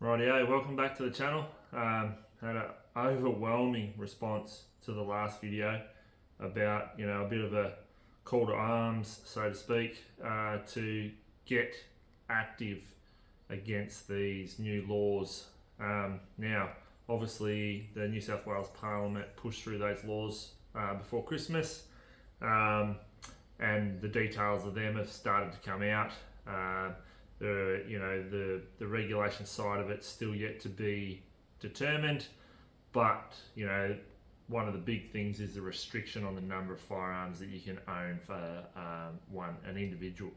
Rightio, welcome back to the channel. Had an overwhelming response to the last video about, a bit of a call to arms, so to speak, to get active against these new laws. Now, obviously, the New South Wales Parliament pushed through those laws before Christmas, and the details of them have started to come out. The regulation side of it's still yet to be determined, but one of the big things is the restriction on the number of firearms that you can own for an individual.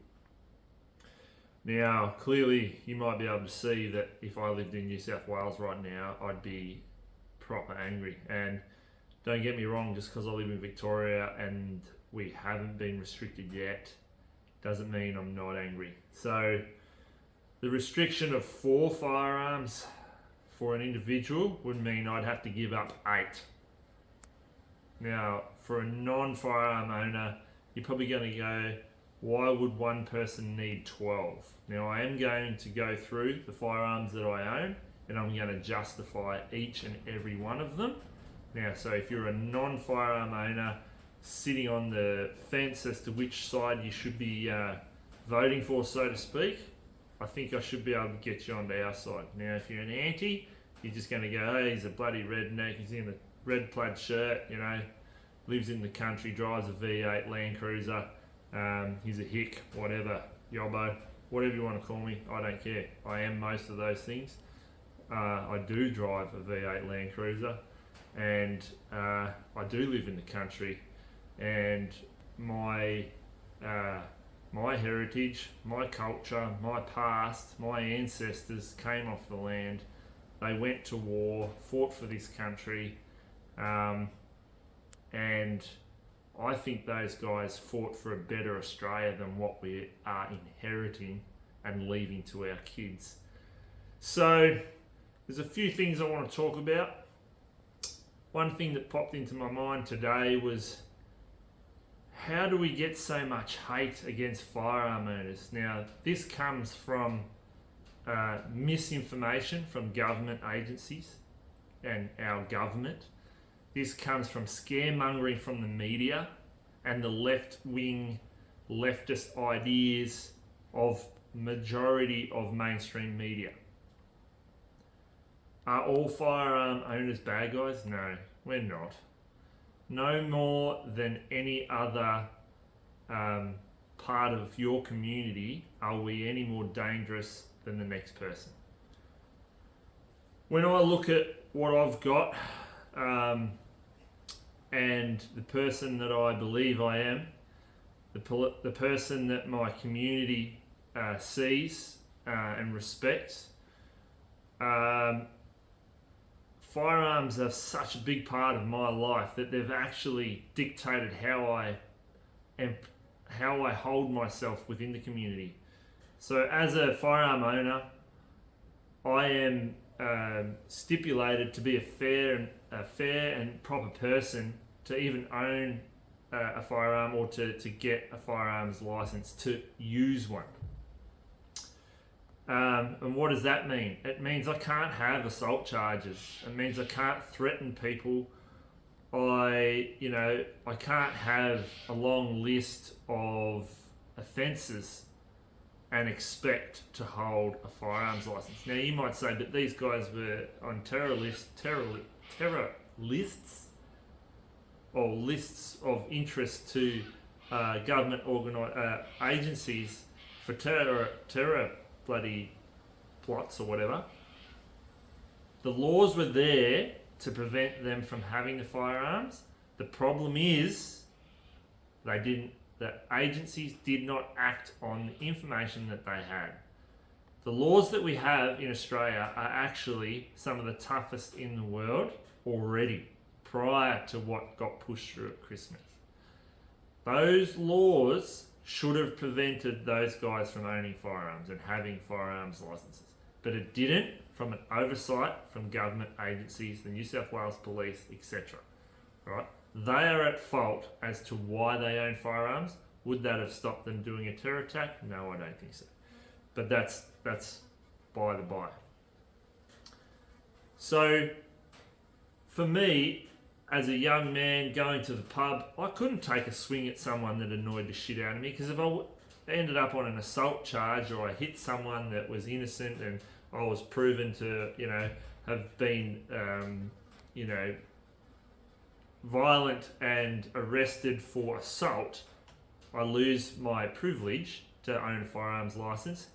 Now, clearly, you might be able to see that if I lived in New South Wales right now, I'd be proper angry. And don't get me wrong, just because I live in Victoria and we haven't been restricted yet, doesn't mean I'm not angry. So, the restriction of 4 firearms for an individual would mean I'd have to give up 8. Now, for a non-firearm owner, you're probably going to go, why would one person need 12? Now, I am going to go through the firearms that I own, and I'm going to justify each and every one of them. Now, so if you're a non-firearm owner sitting on the fence as to which side you should be voting for, so to speak, I think I should be able to get you onto our side. Now, if you're an anti, you're just going to go, hey, he's a bloody redneck, he's in a red plaid shirt, lives in the country, drives a V8 Land Cruiser, he's a hick, whatever, yobbo, whatever you want to call me, I don't care. I am most of those things. I do drive a V8 Land Cruiser, and I do live in the country, and my heritage, my culture, my past, my ancestors came off the land. They went to war, fought for this country, and I think those guys fought for a better Australia than what we are inheriting and leaving to our kids. So there's a few things I want to talk about. One thing that popped into my mind today was, how do we get so much hate against firearm owners? Now, this comes from misinformation from government agencies and our government. This comes from scaremongering from the media and the left-wing, leftist ideas of majority of mainstream media. Are all firearm owners bad guys? No, we're not. No more than any other part of your community are we any more dangerous than the next person. When I look at what I've got and the person that I believe I am, the person that my community sees and respects, firearms are such a big part of my life that they've actually dictated how I hold myself within the community. So as a firearm owner, I am stipulated to be a fair and proper person to even own a firearm or to get a firearms license to use one. And what does that mean? It means I can't have assault charges. It means I can't threaten people. I can't have a long list of offences and expect to hold a firearms license. Now, you might say, but these guys were on terror lists or lists of interest to government agencies for terror bloody plots or whatever. The laws were there to prevent them from having the firearms. The problem is the agencies did not act on the information that they had. The laws that we have in Australia are actually some of the toughest in the world already, prior to what got pushed through at Christmas. Those laws should have prevented those guys from owning firearms and having firearms licenses. But it didn't, from an oversight from government agencies, the New South Wales Police, etc. Right? They are at fault as to why they own firearms. Would that have stopped them doing a terror attack? No, I don't think so. But that's by the by. So for me, as a young man going to the pub, I couldn't take a swing at someone that annoyed the shit out of me, because if I ended up on an assault charge, or I hit someone that was innocent and I was proven to, have been, violent and arrested for assault, I lose my privilege to own a firearms license.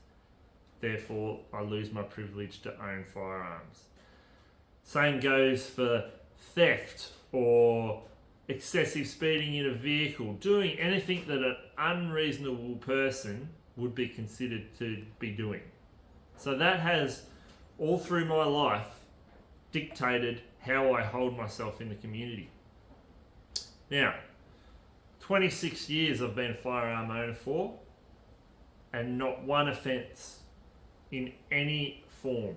Therefore, I lose my privilege to own firearms. Same goes for theft or excessive speeding in a vehicle, doing anything that an unreasonable person would be considered to be doing. So that has, all through my life, dictated how I hold myself in the community. Now, 26 years I've been a firearm owner for, and not one offence in any form.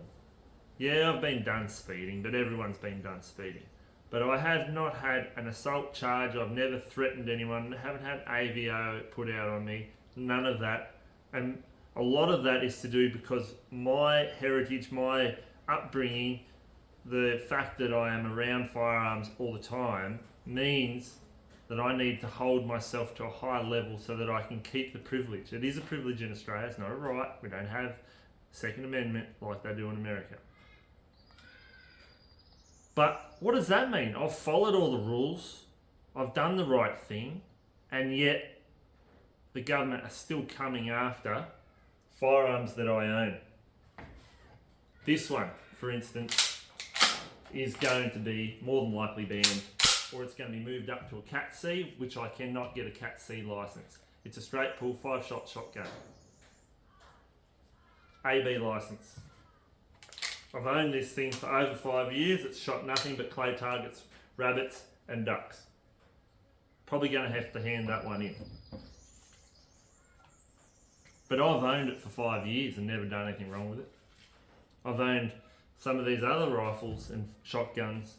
Yeah, I've been done speeding, but everyone's been done speeding. But I have not had an assault charge. I've never threatened anyone. I haven't had AVO put out on me. None of that. And a lot of that is to do because my heritage, my upbringing, the fact that I am around firearms all the time means that I need to hold myself to a high level so that I can keep the privilege. It is a privilege in Australia. It's not a right. We don't have Second Amendment like they do in America. But what does that mean? I've followed all the rules. I've done the right thing. And yet the government are still coming after firearms that I own. This one, for instance, is going to be more than likely banned, or it's going to be moved up to a Cat C, which I cannot get a Cat C license. It's a straight pull 5-shot shotgun. AB license. I've owned this thing for over 5 years. It's shot nothing but clay targets, rabbits and ducks. Probably going to have to hand that one in. But I've owned it for 5 years and never done anything wrong with it. I've owned some of these other rifles and shotguns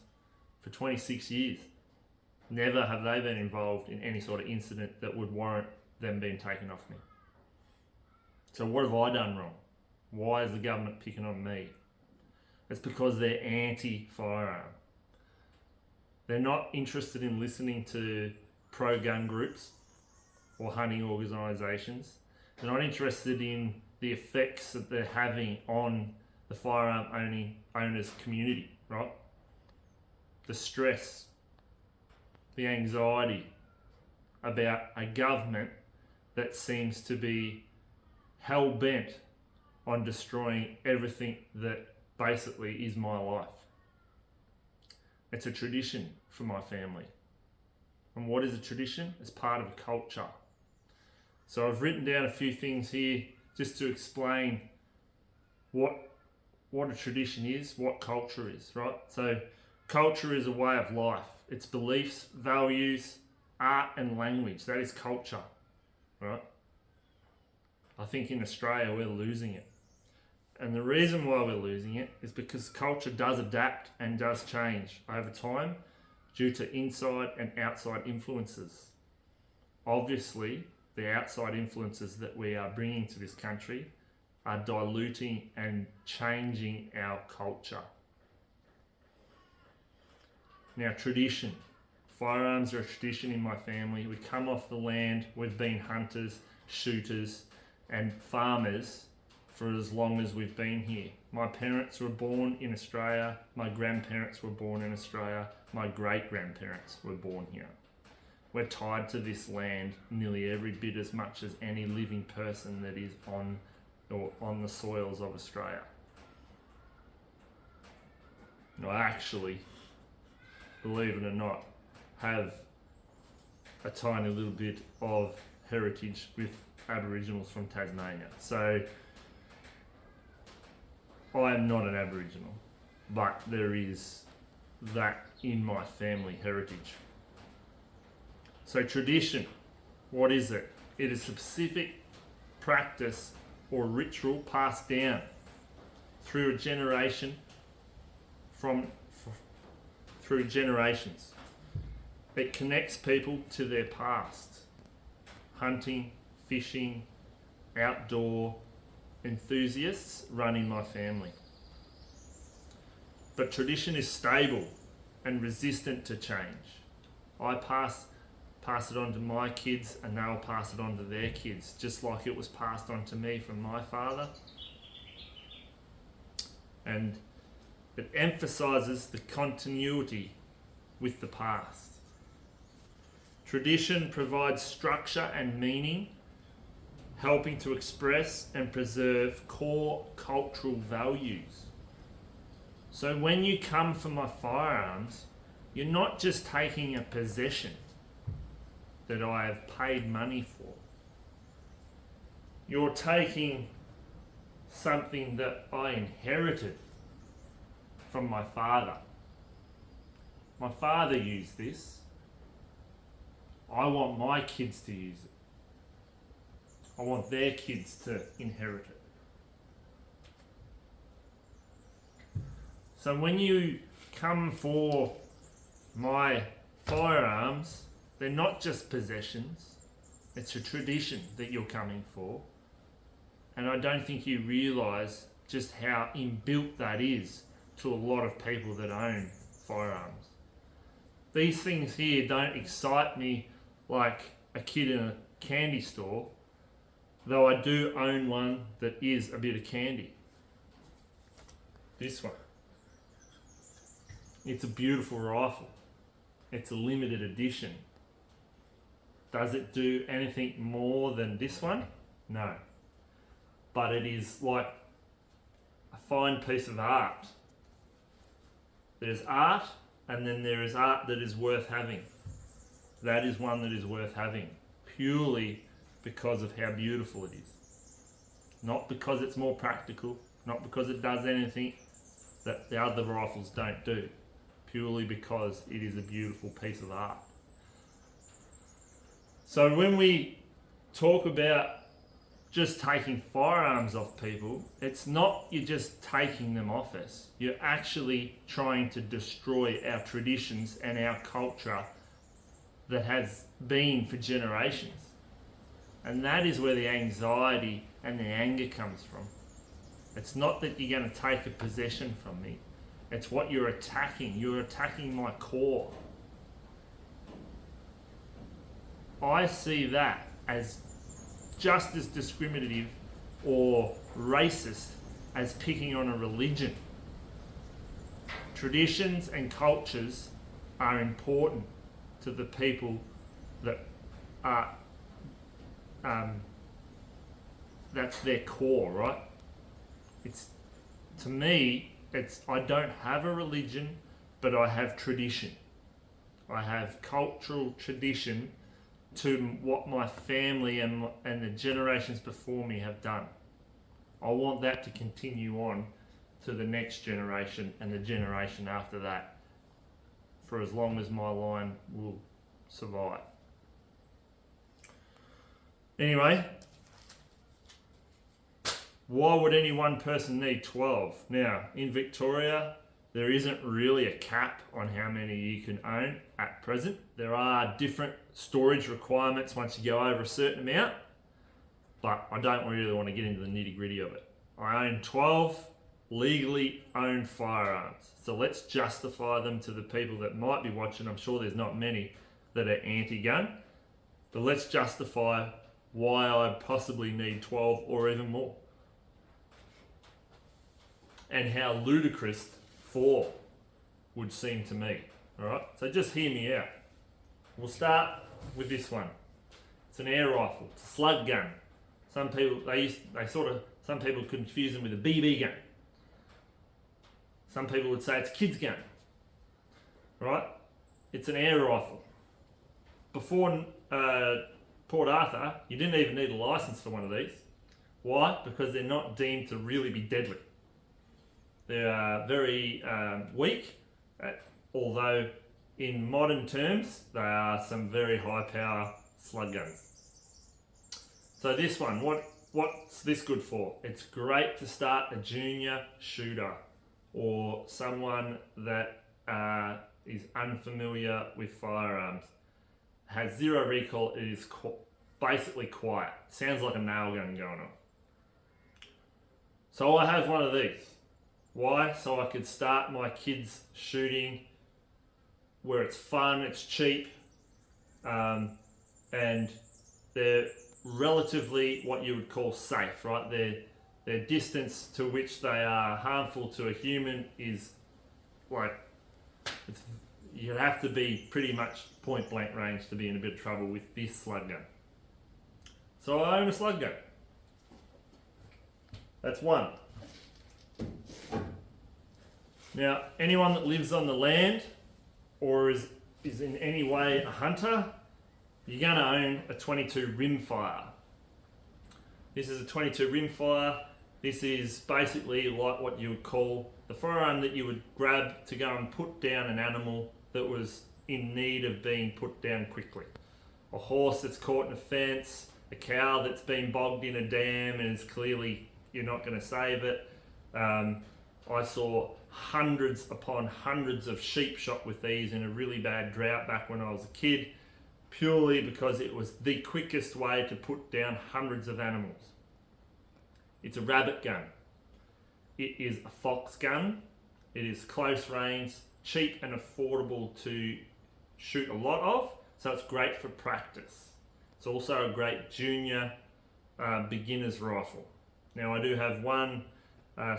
for 26 years. Never have they been involved in any sort of incident that would warrant them being taken off me. So what have I done wrong? Why is the government picking on me? It's because they're anti-firearm. They're not interested in listening to pro-gun groups or hunting organisations. They're not interested in the effects that they're having on the firearm owners community, right? The stress, the anxiety about a government that seems to be hell-bent on destroying everything that basically is my life. It's a tradition for my family. And what is a tradition? It's part of a culture. So I've written down a few things here just to explain what a tradition is, what culture is, right? So culture is a way of life. It's beliefs, values, art and language. That is culture, right? I think in Australia we're losing it. And the reason why we're losing it is because culture does adapt and does change over time due to inside and outside influences. Obviously, the outside influences that we are bringing to this country are diluting and changing our culture. Now, tradition. Firearms are a tradition in my family. We come off the land. We've been hunters, shooters, and farmers for as long as we've been here. My parents were born in Australia. My grandparents were born in Australia. My great-grandparents were born here. We're tied to this land nearly every bit as much as any living person that is on the soils of Australia. And I actually, believe it or not, have a tiny little bit of heritage with Aboriginals from Tasmania. So I am not an Aboriginal, but there is that in my family heritage. So tradition, what is it? It is a specific practice or ritual passed down through a generation through generations. It connects people to their past. Hunting, fishing, outdoor enthusiasts run in my family. but tradition is stable and resistant to change. I pass it on to my kids, and they'll pass it on to their kids, just like it was passed on to me from my father. And it emphasises the continuity with the past. Tradition provides structure and meaning, helping to express and preserve core cultural values. So when you come for my firearms, you're not just taking a possession that I have paid money for. You're taking something that I inherited from my father. My father used this. I want my kids to use it. I want their kids to inherit it. So when you come for my firearms, they're not just possessions. It's a tradition that you're coming for. And I don't think you realise just how inbuilt that is to a lot of people that own firearms. These things here don't excite me like a kid in a candy store, though I do own one that is a bit of candy. This one. It's a beautiful rifle. It's a limited edition. Does it do anything more than this one? No. But it is like a fine piece of art. There's art, and then there is art that is worth having. That is one that is worth having, purely because of how beautiful it is. Not because it's more practical, not because it does anything that the other rifles don't do, purely because it is a beautiful piece of art. So when we talk about just taking firearms off people, it's not you're just taking them off us. You're actually trying to destroy our traditions and our culture that has been for generations. And that is where the anxiety and the anger comes from. It's not that you're going to take a possession from me. It's what you're attacking. You're attacking my core. I see that as just as discriminative or racist as picking on a religion. Traditions and cultures are important to the people that are, that's their core, right? It's, to me, it's, I don't have a religion, but I have tradition. I have cultural tradition to what my family and the generations before me have done. I want that to continue on to the next generation and the generation after that for as long as my line will survive. Anyway, why would any one person need 12? Now, in Victoria, there isn't really a cap on how many you can own at present. There are different storage requirements once you go over a certain amount, but I don't really want to get into the nitty-gritty of it. I own 12 legally owned firearms. So let's justify them to the people that might be watching. I'm sure there's not many that are anti-gun, but let's justify why I possibly need 12 or even more. And how ludicrous 4 would seem to me. Alright, so just hear me out. We'll start with this one. It's an air rifle, it's a slug gun. Some people some people confuse them with a BB gun. Some people would say it's a kid's gun. Right? It's an air rifle. Before Port Arthur, you didn't even need a license for one of these. Why? Because they're not deemed to really be deadly. They are very weak, although in modern terms, they are some very high power slug guns. So this one, what's this good for? It's great to start a junior shooter or someone that is unfamiliar with firearms. Has zero recoil, it is basically quiet. Sounds like a nail gun going on. So I have one of these. Why? So I could start my kids shooting where it's fun, it's cheap, and they're relatively what you would call safe, right? Their distance to which they are harmful to a human is like, you'd have to be pretty much point blank range to be in a bit of trouble with this slug gun. So I own a slug gun. That's one. Now, anyone that lives on the land or is in any way a hunter, you're going to own a 22 rimfire. This is a 22 rimfire. This is basically like what you would call the firearm that you would grab to go and put down an animal that was in need of being put down quickly. A horse that's caught in a fence, a cow that's been bogged in a dam and is clearly you're not going to save it. I saw hundreds upon hundreds of sheep shot with these in a really bad drought back when I was a kid, purely because it was the quickest way to put down hundreds of animals. It's a rabbit gun. It is a fox gun. It is close range, cheap and affordable to shoot a lot of, so it's great for practice. It's also a great junior beginner's rifle. Now I do have one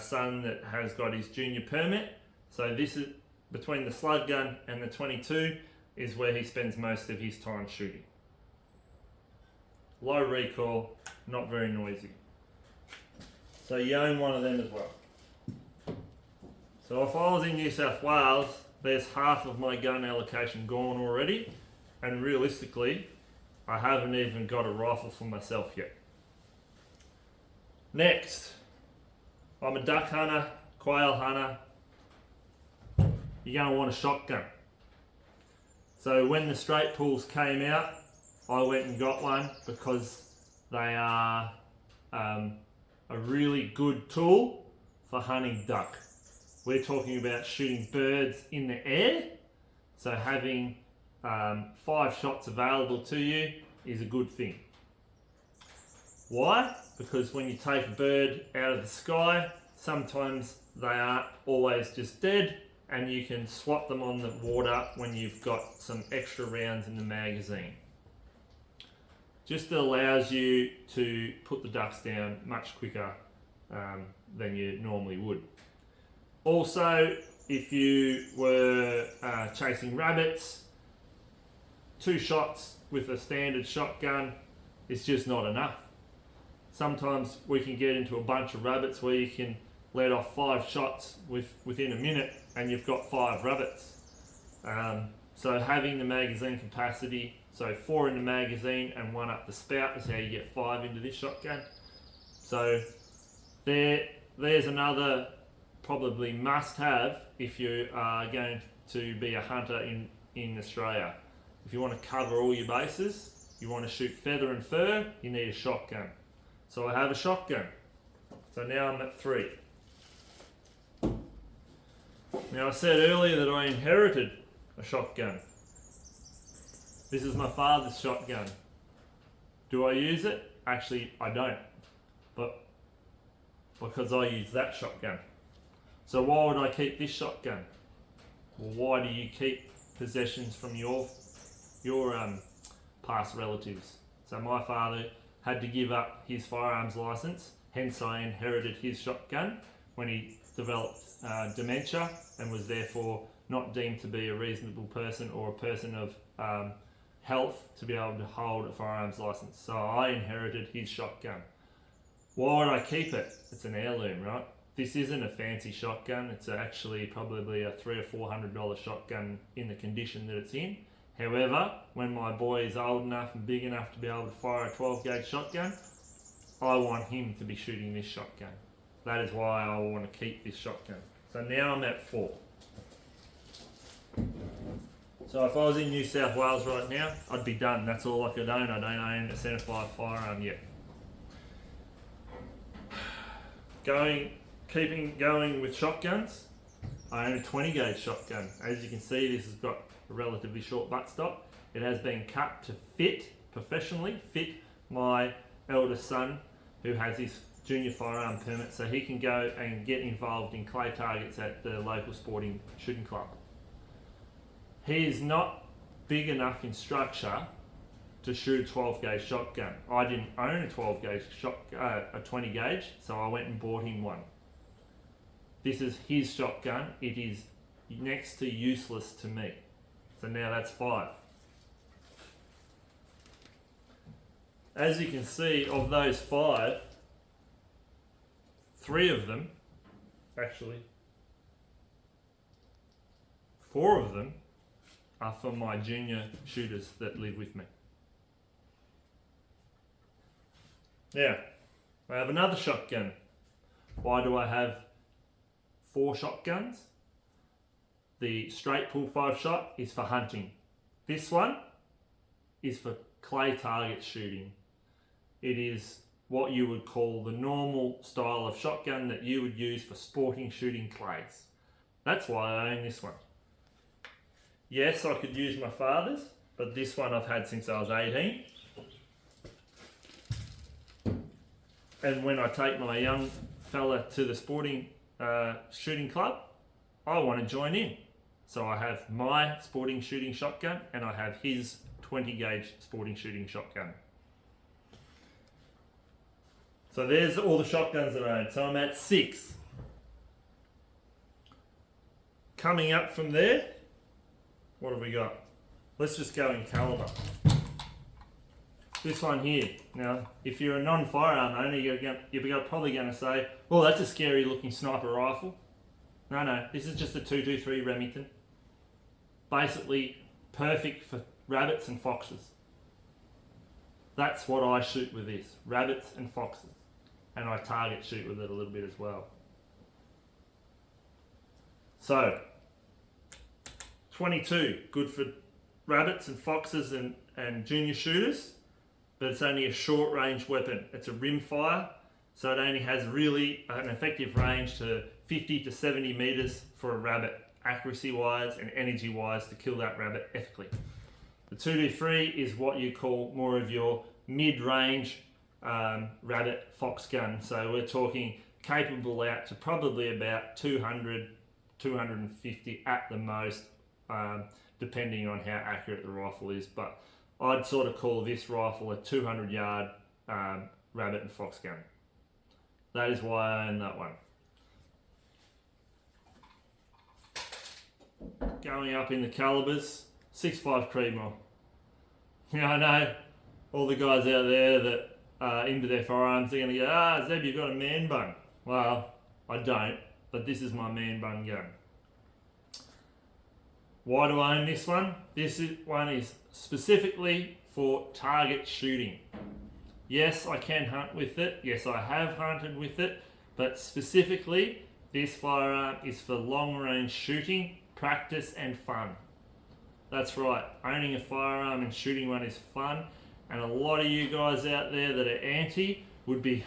son that has got his junior permit, so this is between the slug gun and the 22 is where he spends most of his time shooting. Low recoil, not very noisy. So you own one of them as well. So if I was in New South Wales, there's half of my gun allocation gone already, and realistically, I haven't even got a rifle for myself yet. Next, I'm a duck hunter, quail hunter. You're going to want a shotgun. So when the straight pulls came out, I went and got one because they are a really good tool for hunting duck. We're talking about shooting birds in the air, so having 5 shots available to you is a good thing. Why? Because when you take a bird out of the sky, sometimes they aren't always just dead, and you can swap them on the water when you've got some extra rounds in the magazine. Just allows you to put the ducks down much quicker than you normally would. Also, if you were chasing rabbits, 2 shots with a standard shotgun is just not enough. Sometimes we can get into a bunch of rabbits where you can let off 5 shots within a minute and you've got 5 rabbits. So having the magazine capacity, so 4 in the magazine and 1 up the spout is how you get 5 into this shotgun. So there's another probably must have if you are going to be a hunter in Australia. If you want to cover all your bases, you want to shoot feather and fur, you need a shotgun. So I have a shotgun. So now I'm at 3. Now I said earlier that I inherited a shotgun. This is my father's shotgun. Do I use it? Actually, I don't. But because I use that shotgun. So why would I keep this shotgun? Well, why do you keep possessions from your past relatives? So my father had to give up his firearms license, hence I inherited his shotgun when he developed dementia and was therefore not deemed to be a reasonable person or a person of health to be able to hold a firearms license. So I inherited his shotgun. Why would I keep it? It's an heirloom, right? This isn't a fancy shotgun. It's actually probably a $300 or $400 shotgun in the condition that it's in. However, when my boy is old enough and big enough to be able to fire a 12 gauge shotgun, I want him to be shooting this shotgun. That is why I want to keep this shotgun. So now I'm at 4. So if I was in New South Wales right now, I'd be done. That's all I could own. I don't own a centre-fire firearm yet. Keeping going with shotguns, I own a 20 gauge shotgun. As you can see, this has got a relatively short buttstock. It has been cut to professionally fit my eldest son, who has his junior firearm permit so he can go and get involved in clay targets at the local sporting shooting club. He is not big enough in structure to shoot a 12 gauge shotgun. I didn't own a 12 gauge a 20 gauge, so I went and bought him one. This is his shotgun. It is next to useless to me. So now that's 5. As you can see, of those 5, 3 of them, actually 4 of them are for my junior shooters that live with me. Now, I have another shotgun. Why do I have 4 shotguns? The straight pull 5 shot is for hunting. This one is for clay target shooting. It is what you would call the normal style of shotgun that you would use for sporting shooting clays. That's why I own this one. Yes, I could use my father's, but this one I've had since I was 18. And when I take my young fella to the sporting shooting club, I want to join in. So I have my sporting shooting shotgun and I have his 20 gauge sporting shooting shotgun. So there's all the shotguns that I own. So I'm at 6. Coming up from there, what have we got? Let's just go in caliber. This one here. Now, if you're a non-firearm owner, you're probably going to say, well, that's a scary looking sniper rifle. No, this is just a 223 Remington. Basically perfect for rabbits and foxes. That's what I shoot with this, rabbits and foxes. And I target shoot with it a little bit as well. So, 22, good for rabbits and foxes and junior shooters, but it's only a short range weapon. It's a rimfire, so it only has really an effective range to 50 to 70 meters for a rabbit, accuracy wise and energy wise, to kill that rabbit ethically. The 223 is what you call more of your mid-range rabbit fox gun. So we're talking capable out to probably about 200, 250 at the most, depending on how accurate the rifle is. But I'd sort of call this rifle a 200 yard rabbit and fox gun. That is why I own that one. Going up in the calibers, 6.5 Creedmoor. Now I know all the guys out there that are into their firearms, they're going to go, Zeb, you've got a man bun. Well, I don't, but this is my man bun gun. Why do I own this one? One is specifically for target shooting. Yes, I can hunt with it. Yes, I have hunted with it, but specifically this firearm is for long range shooting, practice and fun. That's right, owning a firearm and shooting one is fun, and a lot of you guys out there that are anti would be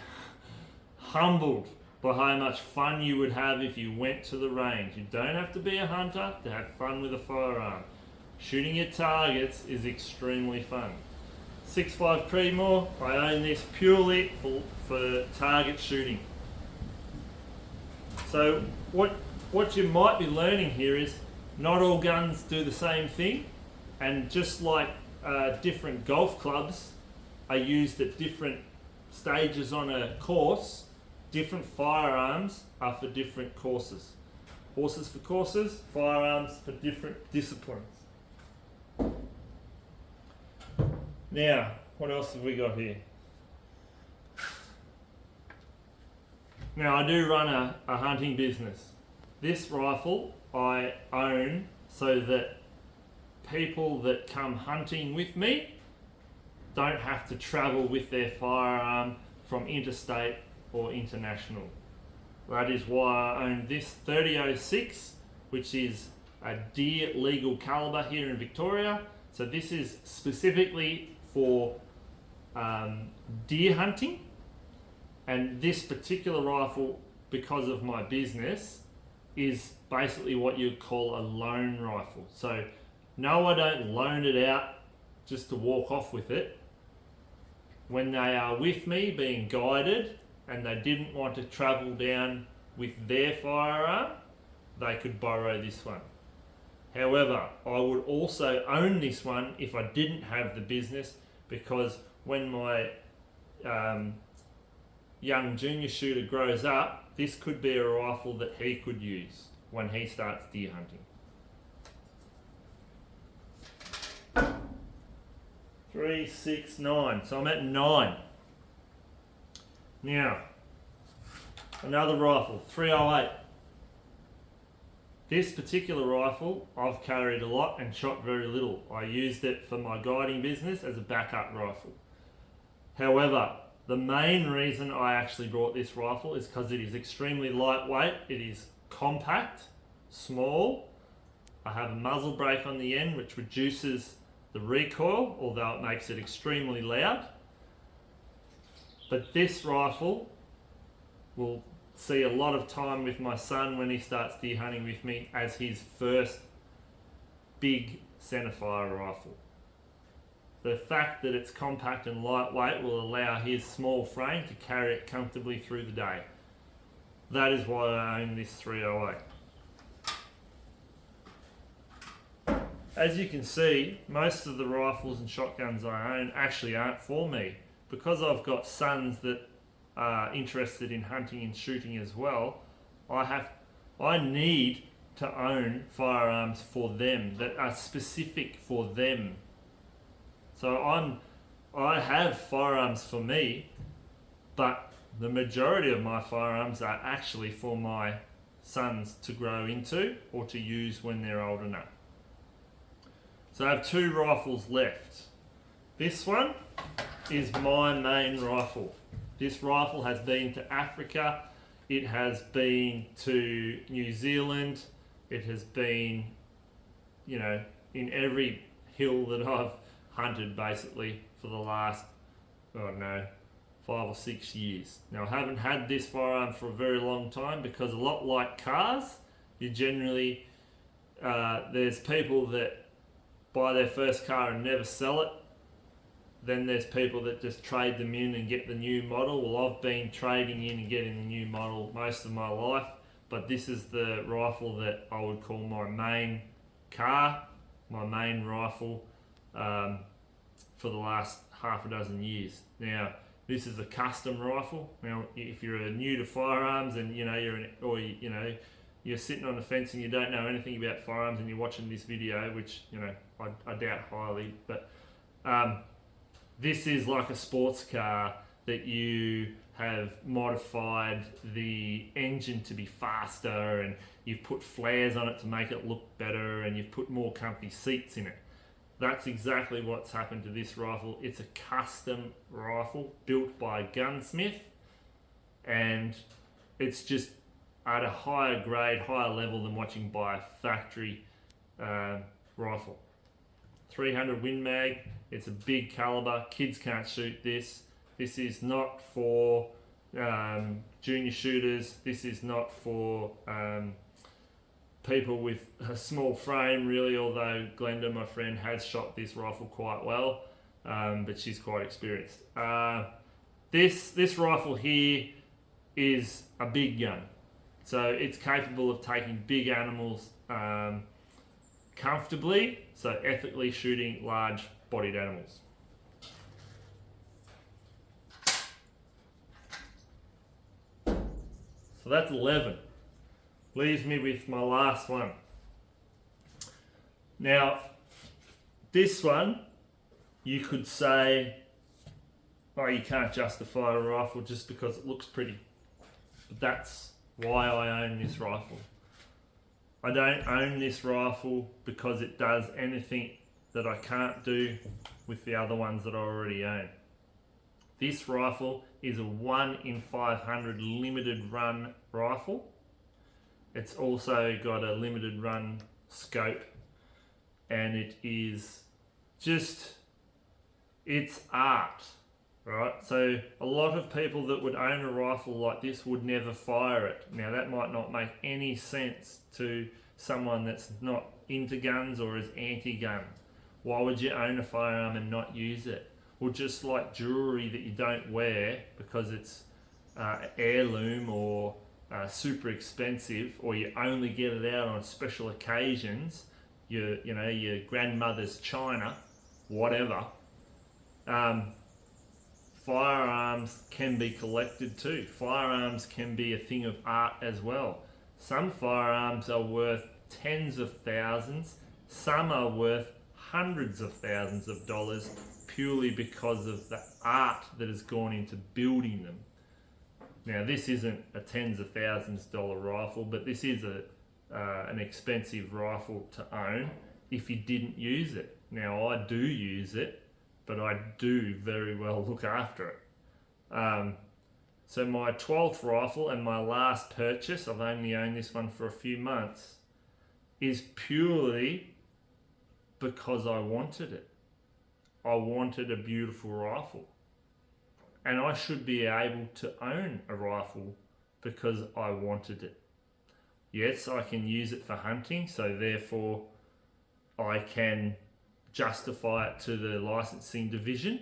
humbled by how much fun you would have if you went to the range. You don't have to be a hunter to have fun with a firearm. Shooting at targets is extremely fun. 6.5 Creedmoor, I own this purely for target shooting. So what you might be learning here is not all guns do the same thing, and just like different golf clubs are used at different stages on a course, different firearms are for different courses. Horses for courses, firearms for different disciplines. Now, what else have we got here? Now, I do run a hunting business. This rifle I own so that people that come hunting with me don't have to travel with their firearm from interstate or international. That is why I own this 3006, which is a deer legal caliber here in Victoria. So this is specifically for deer hunting, and this particular rifle, because of my business, is basically what you'd call a loan rifle. So no, I don't loan it out just to walk off with it. When they are with me being guided and they didn't want to travel down with their firearm, they could borrow this one. However, I would also own this one if I didn't have the business, because when my young junior shooter grows up, this could be a rifle that he could use when he starts deer hunting. 3, 6, 9. So I'm at 9. Now, another rifle, 308. This particular rifle I've carried a lot and shot very little. I used it for my guiding business as a backup rifle. However, the main reason I actually brought this rifle is because it is extremely lightweight, it is compact, small. I have a muzzle brake on the end which reduces the recoil, although it makes it extremely loud. But this rifle will see a lot of time with my son when he starts deer hunting with me as his first big centerfire rifle. The fact that it's compact and lightweight will allow his small frame to carry it comfortably through the day. That is why I own this 308. As you can see, most of the rifles and shotguns I own actually aren't for me. Because I've got sons that are interested in hunting and shooting as well, I need to own firearms for them that are specific for them. So I have firearms for me, but the majority of my firearms are actually for my sons to grow into or to use when they're old enough. So I have 2 rifles left. This one is my main rifle. This rifle has been to Africa, it has been to New Zealand, it has been, in every hill that I've hunted basically for the last, 5 or 6 years. Now I haven't had this firearm for a very long time because a lot like cars, you generally, there's people that buy their first car and never sell it. Then there's people that just trade them in and get the new model. Well, I've been trading in and getting the new model most of my life, but this is the rifle that I would call my main car, my main rifle for the last half a dozen years. Now, this is a custom rifle. Now, if you're new to firearms and you're sitting on the fence and you don't know anything about firearms and you're watching this video, which I doubt highly, but this is like a sports car that you have modified the engine to be faster, and you've put flares on it to make it look better, and you've put more comfy seats in it. That's exactly what's happened to this rifle. It's a custom rifle built by a gunsmith, and it's just at a higher grade, higher level than what you can buy a factory rifle. 300 Win Mag, it's a big caliber, kids can't shoot this. This is not for junior shooters, this is not for people with a small frame really, although Glenda, my friend, has shot this rifle quite well, but she's quite experienced. This rifle here is a big gun. So it's capable of taking big animals comfortably, so ethically shooting large bodied animals. So that's 11. Leaves me with my last one. Now, this one, you could say, you can't justify a rifle just because it looks pretty. But that's why I own this rifle. I don't own this rifle because it does anything that I can't do with the other ones that I already own. This rifle is a 1 in 500 limited run rifle. It's also got a limited run scope, and it is just, it's art, right? So a lot of people that would own a rifle like this would never fire it. Now that might not make any sense to someone that's not into guns or is anti-gun. Why would you own a firearm and not use it? Well, just like jewelry that you don't wear because it's heirloom or super expensive, or you only get it out on special occasions, your grandmother's china, whatever. Firearms can be collected too. Firearms can be a thing of art as well. Some firearms are worth tens of thousands, some are worth hundreds of thousands of dollars purely because of the art that has gone into building them. Now, this isn't a tens of thousands dollar rifle, but this is an expensive rifle to own if you didn't use it. Now, I do use it, but I do very well look after it. So my 12th rifle and my last purchase, I've only owned this one for a few months, is purely because I wanted it. I wanted a beautiful rifle. And I should be able to own a rifle because I wanted it. Yes, I can use it for hunting, so therefore I can justify it to the licensing division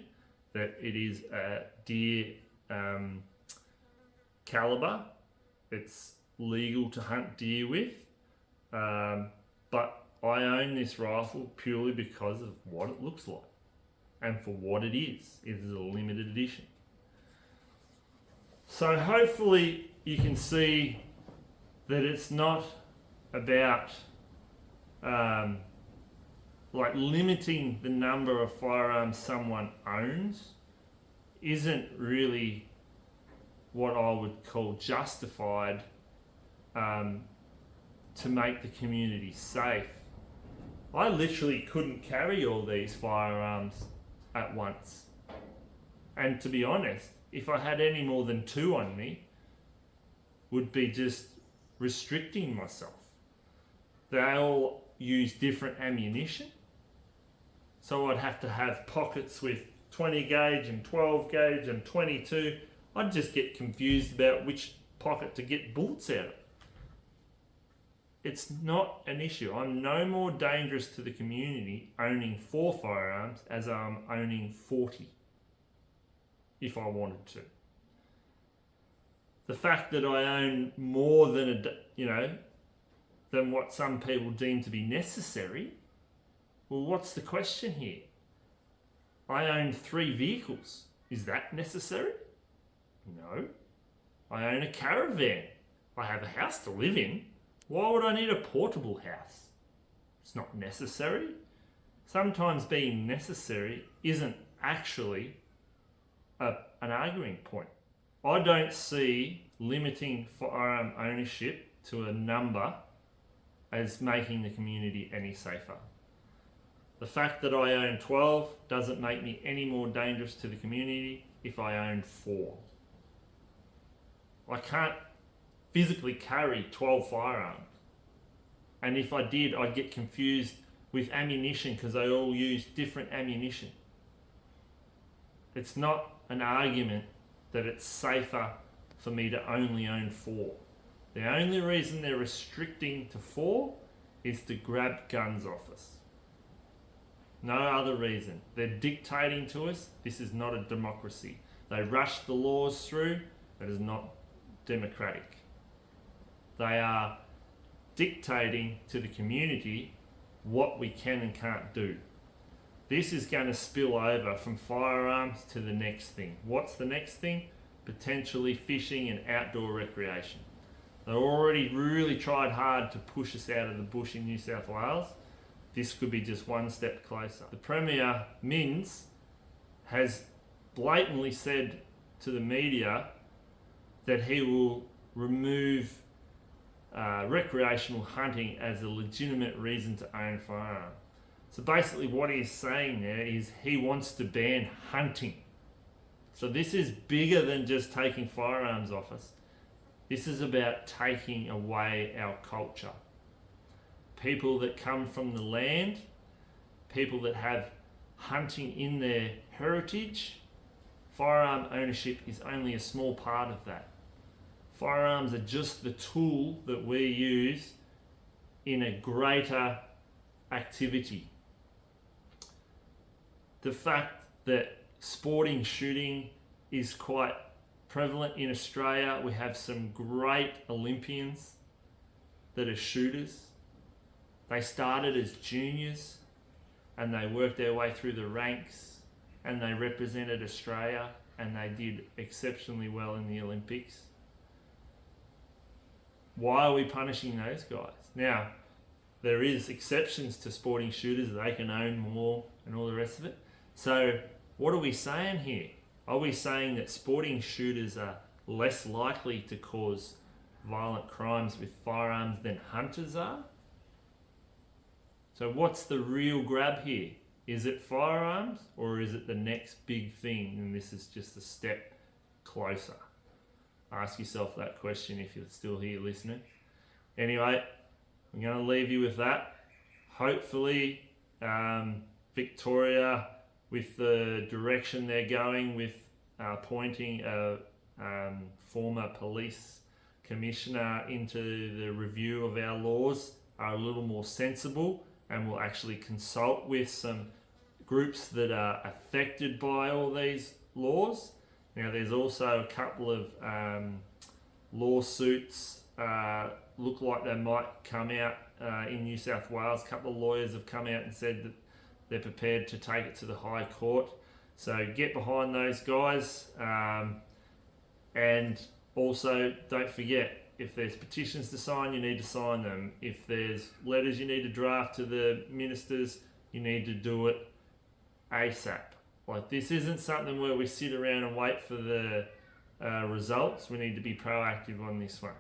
that it is a deer caliber. It's legal to hunt deer with, but I own this rifle purely because of what it looks like and for what it is. It is a limited edition. So hopefully you can see that it's not about limiting the number of firearms someone owns isn't really what I would call justified to make the community safe. I literally couldn't carry all these firearms at once. And to be honest, if I had any more than 2 on me, would be just restricting myself. They all use different ammunition. So I'd have to have pockets with 20 gauge and 12 gauge and 22. I'd just get confused about which pocket to get bullets out of. It's not an issue. I'm no more dangerous to the community owning 4 firearms as I'm owning 40, if I wanted to. The fact that I own more than than what some people deem to be necessary, well, what's the question here? I own 3 vehicles. Is that necessary? No. I own a caravan. I have a house to live in. Why would I need a portable house? It's not necessary. Sometimes being necessary isn't actually an arguing point. I don't see limiting firearm ownership to a number as making the community any safer. The fact that I own 12 doesn't make me any more dangerous to the community if I own 4. I can't physically carry 12 firearms. And if I did, I'd get confused with ammunition because they all use different ammunition. It's not an argument that it's safer for me to only own 4. The only reason they're restricting to 4 is to grab guns off us. No other reason. They're dictating to us. This is not a democracy. They rush the laws through. That is not democratic. They are dictating to the community what we can and can't do. This is going to spill over from firearms to the next thing. What's the next thing? Potentially fishing and outdoor recreation. They already really tried hard to push us out of the bush in New South Wales. This could be just one step closer. The Premier, Minns, has blatantly said to the media that he will remove recreational hunting as a legitimate reason to own firearms. So basically what he's saying there is he wants to ban hunting. So this is bigger than just taking firearms off us. This is about taking away our culture. People that come from the land, people that have hunting in their heritage, firearm ownership is only a small part of that. Firearms are just the tool that we use in a greater activity. The fact that sporting shooting is quite prevalent in Australia. We have some great Olympians that are shooters. They started as juniors and they worked their way through the ranks and they represented Australia and they did exceptionally well in the Olympics. Why are we punishing those guys? Now, there is exceptions to sporting shooters. They can own more and all the rest of it. So what are we saying here? Are we saying that sporting shooters are less likely to cause violent crimes with firearms than hunters are? So what's the real grab here? Is it firearms or is it the next big thing and this is just a step closer? Ask yourself that question if you're still here listening. Anyway, I'm going to leave you with that. Hopefully, Victoria, with the direction they're going with appointing a former police commissioner into the review of our laws, are a little more sensible and will actually consult with some groups that are affected by all these laws. Now, there's also a couple of lawsuits look like they might come out in New South Wales. A couple of lawyers have come out and said that they're prepared to take it to the High Court. So get behind those guys. And also, don't forget, if there's petitions to sign, you need to sign them. If there's letters you need to draft to the ministers, you need to do it ASAP. Like, this isn't something where we sit around and wait for the results. We need to be proactive on this one.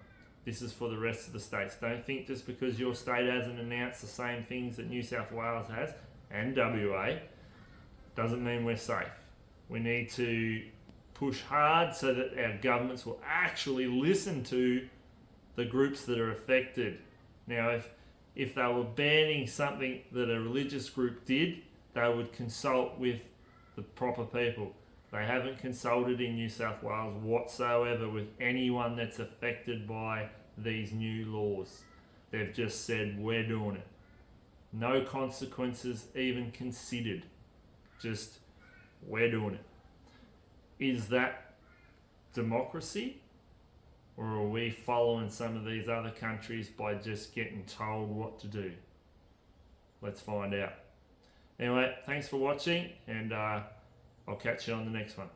This is for the rest of the states. Don't think just because your state hasn't announced the same things that New South Wales has and WA doesn't mean we're safe. We need to push hard so that our governments will actually listen to the groups that are affected. Now, if they were banning something that a religious group did, they would consult with the proper people. They haven't consulted in New South Wales whatsoever with anyone that's affected by these new laws. They've just said, we're doing it. No consequences even considered. Just, we're doing it. Is that democracy? Or are we following some of these other countries by just getting told what to do? Let's find out. Anyway, thanks for watching, and I'll catch you on the next one.